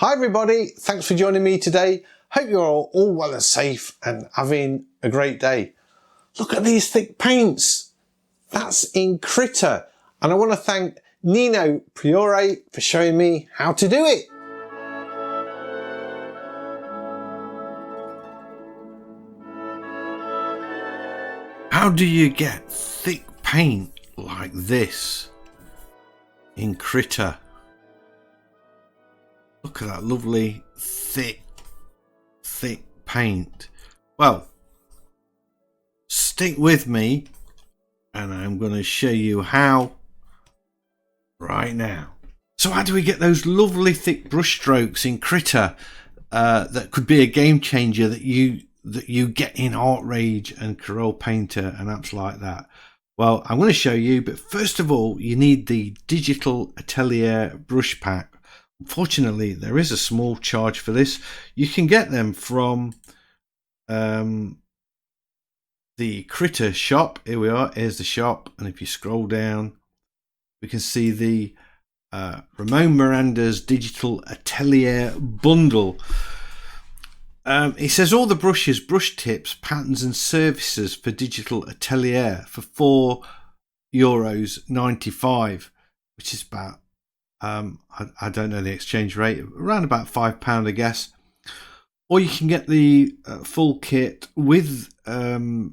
Hi everybody, thanks for joining me today. Hope you're all well and safe and having a great day. Look at these thick paints. That's in Krita. And I want to thank Nino Priore for showing me how to do it. How do you get thick paint like this in Krita? Look at that lovely thick paint. Well, stick with me and I'm going to show you how right now. So how do we get those lovely thick brush strokes in Krita that could be a game changer that you get in Artrage and Corel Painter and apps like that? Well, I'm going to show you, but first of all you need the Digital Atelier brush pack. Unfortunately, there is a small charge for this. You can get them from the Krita shop. Here we are, here's the shop, and if you scroll down we can see the Ramon Miranda's Digital Atelier bundle. It says all the brushes, brush tips, patterns and services for Digital Atelier for €4.95, which is about I don't know the exchange rate, around about £5 I guess. Or you can get the full kit with 30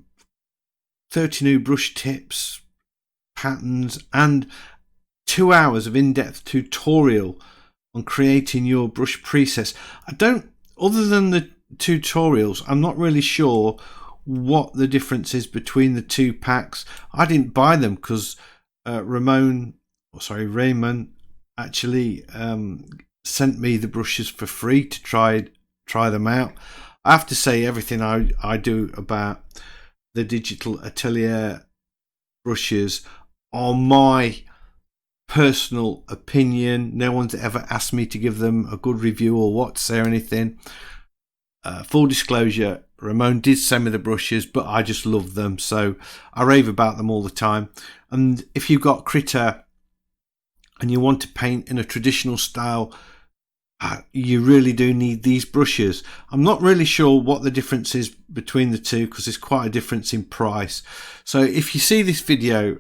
new brush tips, patterns and 2 hours of in-depth tutorial on creating your brush presets. Other than the tutorials, I'm not really sure what the difference is between the two packs. I didn't buy them because Raymond actually sent me the brushes for free to try them out. I have to say everything I do about the Digital Atelier brushes are my personal opinion. No one's ever asked me to give them a good review or what to say or anything. Full disclosure, Ramon did send me the brushes, but I just love them, so I rave about them all the time. And if you've got Krita and you want to paint in a traditional style, you really do need these brushes. I'm not really sure what the difference is between the two because there's quite a difference in price. So if you see this video,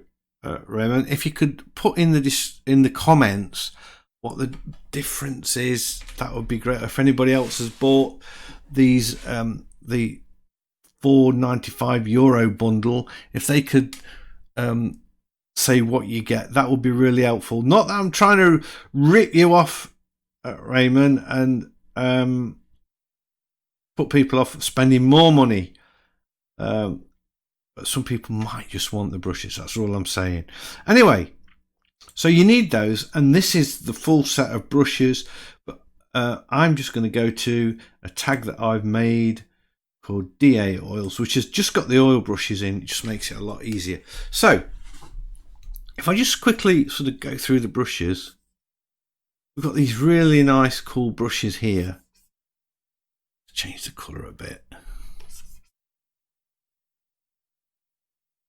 Raymond, if you could put in the comments what the difference is, that would be great. If anybody else has bought these the €4.95 bundle, if they could say what you get, that would be really helpful. Not that I'm trying to rip you off, Raymond, and put people off spending more money, but some people might just want the brushes, that's all I'm saying. Anyway, so you need those, and this is the full set of brushes, but I'm just going to go to a tag that I've made called DA Oils, which has just got the oil brushes in. It just makes it a lot easier. So if I just quickly sort of go through the brushes, we've got these really nice cool brushes here. Change the colour a bit.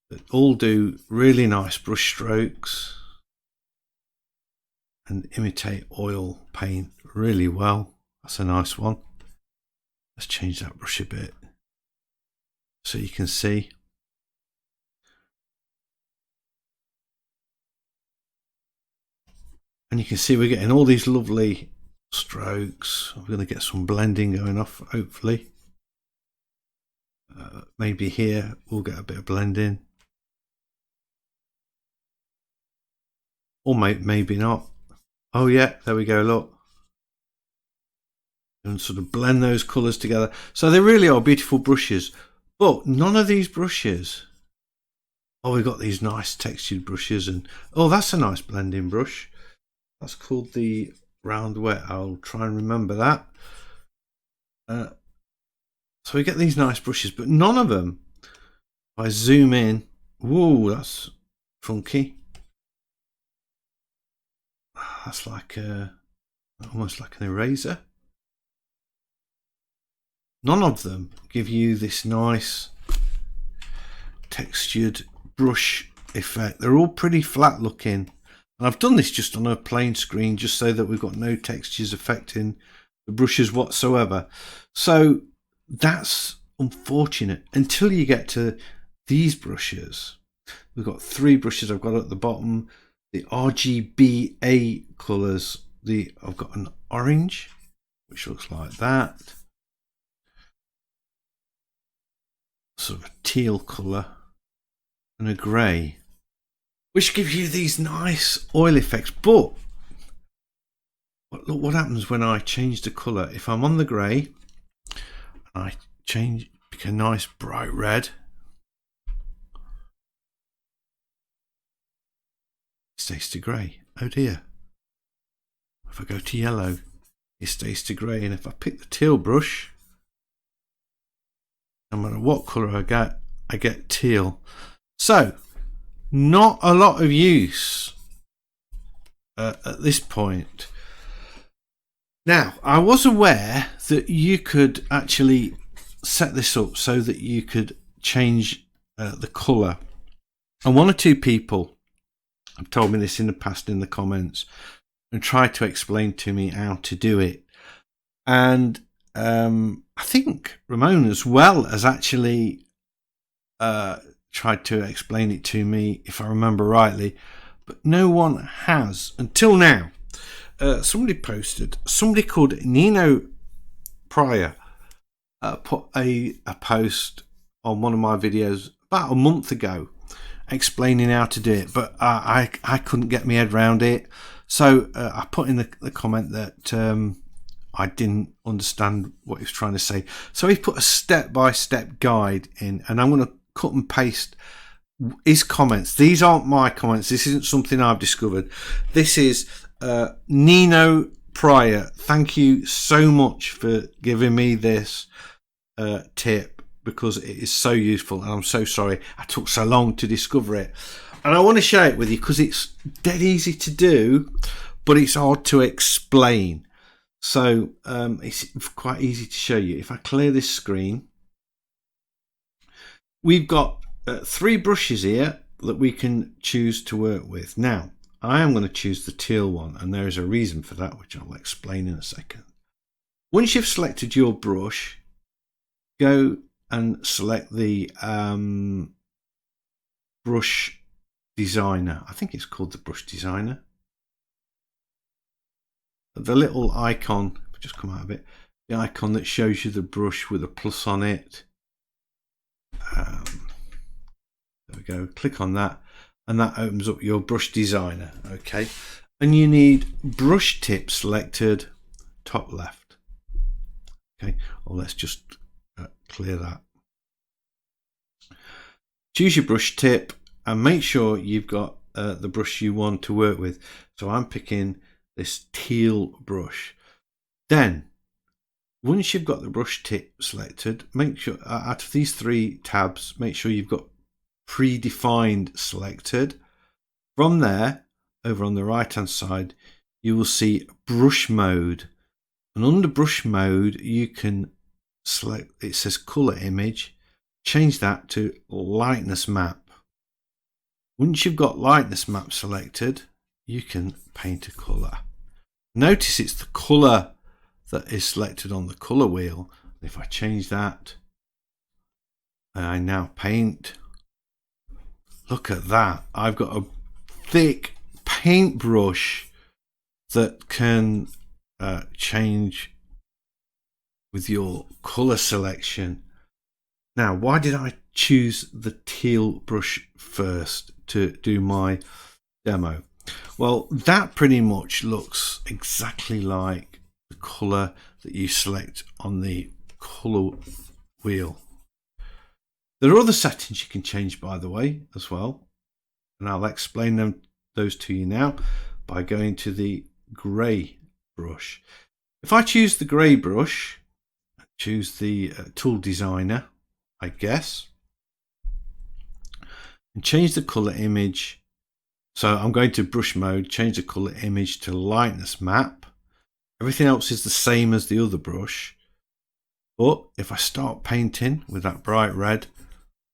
That all do really nice brush strokes and imitate oil paint really well. That's a nice one. Let's change that brush a bit so you can see. And you can see we're getting all these lovely strokes. We're going to get some blending going off, hopefully. Maybe here we'll get a bit of blending. Or maybe not. Oh yeah, there we go, look. And sort of blend those colours together. So they really are beautiful brushes. But none of these brushes... Oh, we've got these nice textured brushes. And oh, that's a nice blending brush. That's called the Round Wet. I'll try and remember that. So we get these nice brushes, but none of them, if I zoom in, whoa, that's funky. That's like almost like an eraser. None of them give you this nice textured brush effect. They're all pretty flat looking. And I've done this just on a plain screen just so that we've got no textures affecting the brushes whatsoever. So that's unfortunate until you get to these brushes. We've got 3 brushes I've got at the bottom. The RGBA colours. I've got an orange, which looks like that. Sort of a teal colour. And a grey. Which gives you these nice oil effects. But look what happens when I change the colour. If I'm on the grey, I pick a nice bright red. It stays to grey. Oh dear. If I go to yellow, it stays to grey. And if I pick the teal brush, no matter what colour I get teal. So, not a lot of use at this point. Now, I was aware that you could actually set this up so that you could change the colour. And 1 or 2 people have told me this in the past in the comments and tried to explain to me how to do it. And I think Ramon as well has actually tried to explain it to me, if I remember rightly, but no one has until now. Somebody called Nino Pryor put a post on one of my videos about a month ago explaining how to do it, but I couldn't get my head around it. So I put in the comment that I didn't understand what he was trying to say. So he put a step-by-step guide in, and I'm going to cut and paste his comments. These aren't my comments. This isn't something I've discovered. This is Nino Pryor. Thank you so much for giving me this tip, because it is so useful, and I'm so sorry I took so long to discover it. And I want to share it with you because it's dead easy to do, but it's hard to explain. So it's quite easy to show you. If I clear this screen, we've got 3 brushes here that we can choose to work with. Now, I am going to choose the teal one, and there is a reason for that, which I'll explain in a second. Once you've selected your brush, go and select the brush designer. I think it's called the brush designer. The little icon, if I just come out of it, the icon that shows you the brush with a plus on it. There we go. Click on that, and that opens up your brush designer. Okay, and you need brush tip selected, top left. Okay, well, let's just clear that. Choose your brush tip and make sure you've got the brush you want to work with. So I'm picking this teal brush. Then once you've got the brush tip selected, make sure out of these 3 tabs, make sure you've got predefined selected. From there, over on the right hand side, you will see brush mode, and under brush mode you can select, it says color image, change that to lightness map. Once you've got lightness map selected, you can paint a color. Notice it's the color that is selected on the color wheel. If I change that, and I now paint, look at that. I've got a thick paintbrush that can change with your color selection. Now, why did I choose the teal brush first to do my demo? Well, that pretty much looks exactly like the color that you select on the color wheel. There are other settings you can change, by the way, as well, and I'll explain those to you now by going to the grey brush. If I choose the grey brush, choose the tool designer, I guess, and change the color image. So I'm going to brush mode, change the color image to lightness map. Everything else is the same as the other brush, but if I start painting with that bright red,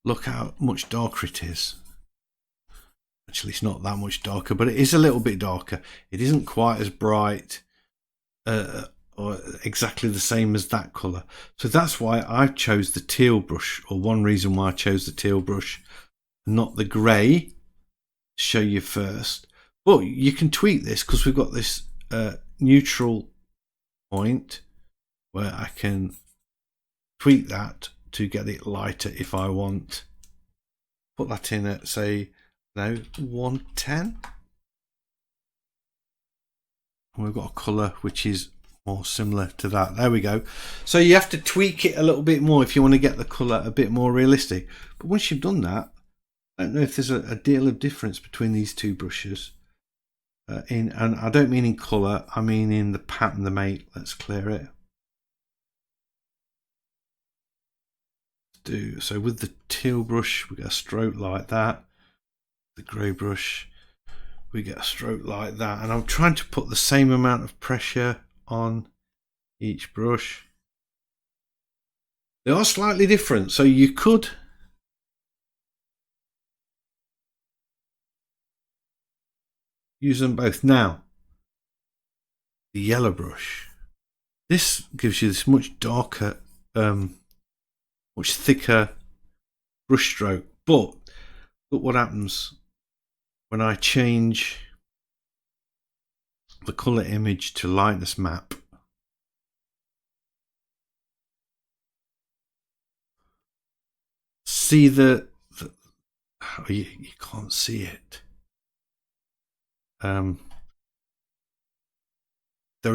look how much darker it is. Actually, it's not that much darker, but it is a little bit darker. It isn't quite as bright or exactly the same as that colour. So that's why I chose the teal brush, or one reason why I chose the teal brush, not the grey. Show you first. But you can tweak this because we've got this neutral point where I can tweak that to get it lighter if I want. Put that in at, say, 110. And we've got a colour which is more similar to that. There we go. So you have to tweak it a little bit more if you want to get the colour a bit more realistic. But once you've done that, I don't know if there's a deal of difference between these two brushes. And I don't mean in colour, I mean in the pattern they make. Let's clear it. So with the teal brush, we get a stroke like that. The grey brush, we get a stroke like that. And I'm trying to put the same amount of pressure on each brush. They are slightly different, so you could use them both. Now, the yellow brush, this gives you this much darker, much thicker brush stroke. But look what happens when I change the color image to lightness map. See the oh, you can't see it. There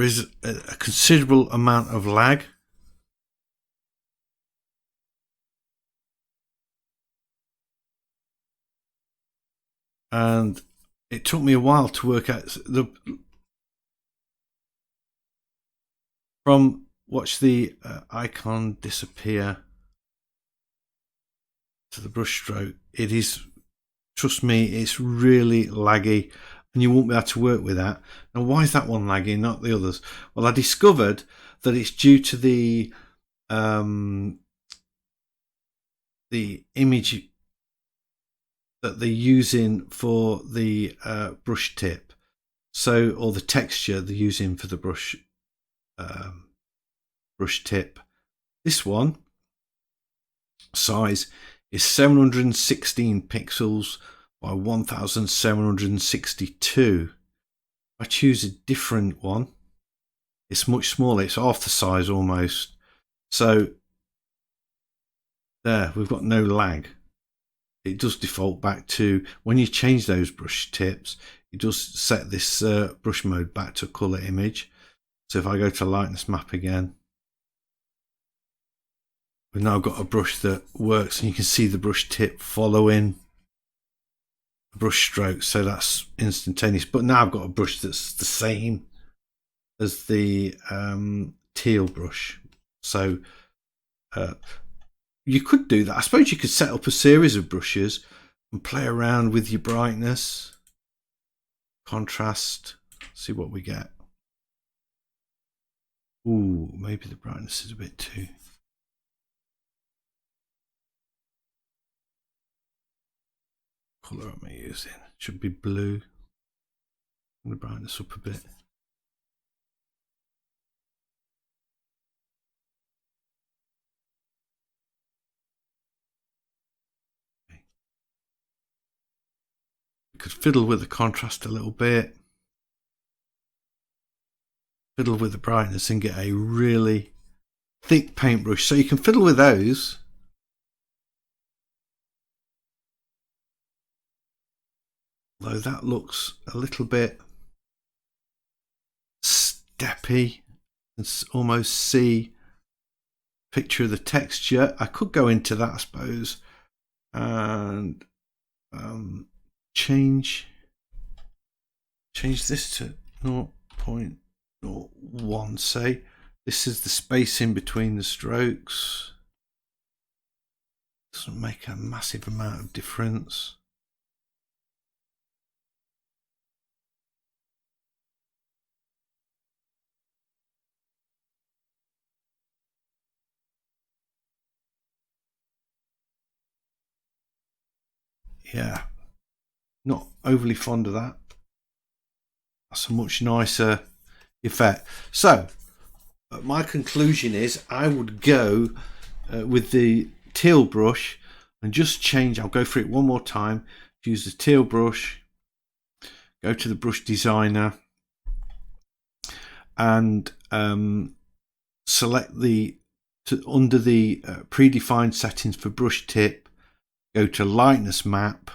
is a considerable amount of lag. And it took me a while to work out watch the icon disappear to the brush stroke. It is, trust me, it's really laggy, and you won't be able to work with that. Now, why is that one laggy, not the others? Well, I discovered that it's due to the image that they're using for the brush tip, or the texture they're using for the brush tip. This one size is 716 pixels by 1762. I choose a different one. It's much smaller. It's half the size almost. So there, we've got no lag. It does default back to, when you change those brush tips, it does set this brush mode back to color image. So if I go to lightness map again, we've now got a brush that works, and you can see the brush tip following the brush stroke, so that's instantaneous. But now I've got a brush that's the same as the teal brush. So you could do that. I suppose you could set up a series of brushes and play around with your brightness, contrast, see what we get. Ooh, maybe the brightness is a bit too. Colour am I using? Should be blue. I'm going to brighten this up a bit. Okay. We could fiddle with the contrast a little bit. Fiddle with the brightness and get a really thick paintbrush. So you can fiddle with those. Although that looks a little bit steppy. It's almost see picture of the texture. I could go into that, I suppose, and change this to 0.01. Say this is the space in between the strokes. Doesn't make a massive amount of difference. Yeah, not overly fond of that. That's a much nicer effect. So my conclusion is I would go with the teal brush and just change. I'll go through it one more time. Use the teal brush, go to the brush designer, and select under the predefined settings for brush tip, go to lightness map,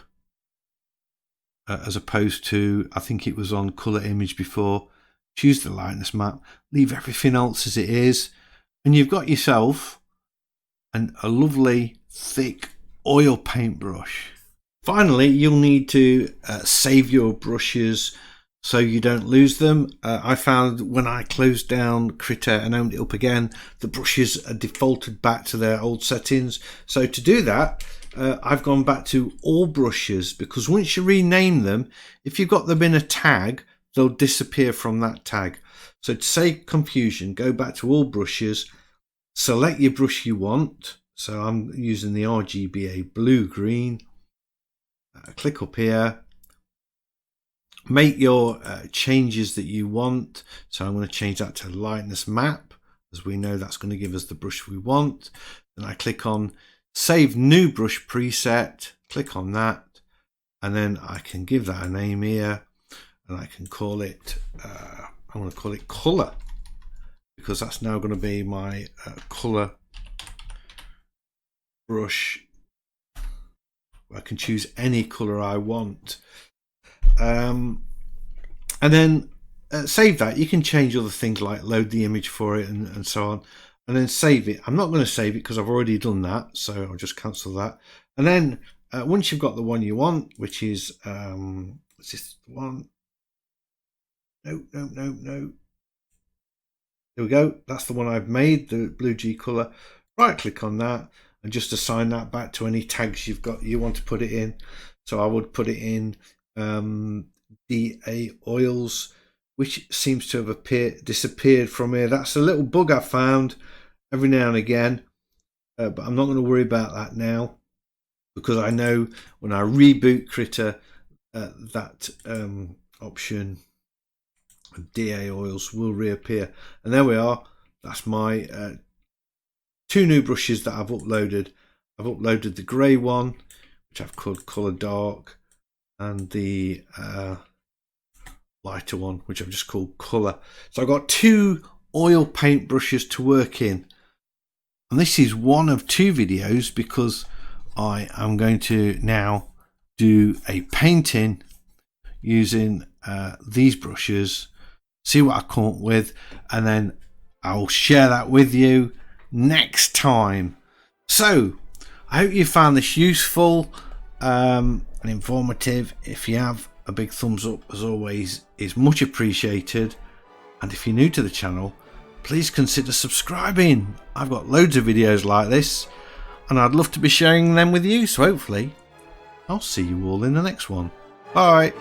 as opposed to, I think it was on color image before. Choose the lightness map, leave everything else as it is, and you've got yourself a lovely thick oil paintbrush. Finally, you'll need to save your brushes so you don't lose them. I found when I closed down Krita and opened it up again, the brushes are defaulted back to their old settings. So to do that, I've gone back to all brushes, because once you rename them, if you've got them in a tag, they'll disappear from that tag. So to save confusion, go back to all brushes, select your brush you want. So I'm using the RGBA blue green. Click up here, make your changes that you want. So I'm going to change that to lightness map, as we know that's going to give us the brush we want. Then I click on save new brush preset, click on that, and then I can give that a name here, and I can call it I'm going to call it color, because that's now going to be my color brush. I can choose any color I want, and then save that. You can change other things like load the image for it and so on, and then save it. I'm not going to save it because I've already done that, so I'll just cancel that. And then once you've got the one you want, which is what's this one? No. There we go. That's the one I've made, the blue G color. Right click on that and just assign that back to any tags you want to put it in. So I would put it in DA oils, which seems to have disappeared from here. That's a little bug I found every now and again, but I'm not going to worry about that now, because I know when I reboot Krita, that option DA oils will reappear. And there we are. That's my two new brushes that I've uploaded. I've uploaded the grey one, which I've called Colour Dark, and the lighter one, which I've just called Colour. So I've got two oil paint brushes to work in, and this is one of two videos, because I am going to now do a painting using these brushes, see what I come up with, and then I'll share that with you next time. So I hope you found this useful and informative. If you have, a big thumbs up as always is much appreciated, and if you're new to the channel, please consider subscribing. I've got loads of videos like this, and I'd love to be sharing them with you, so hopefully I'll see you all in the next one. Bye.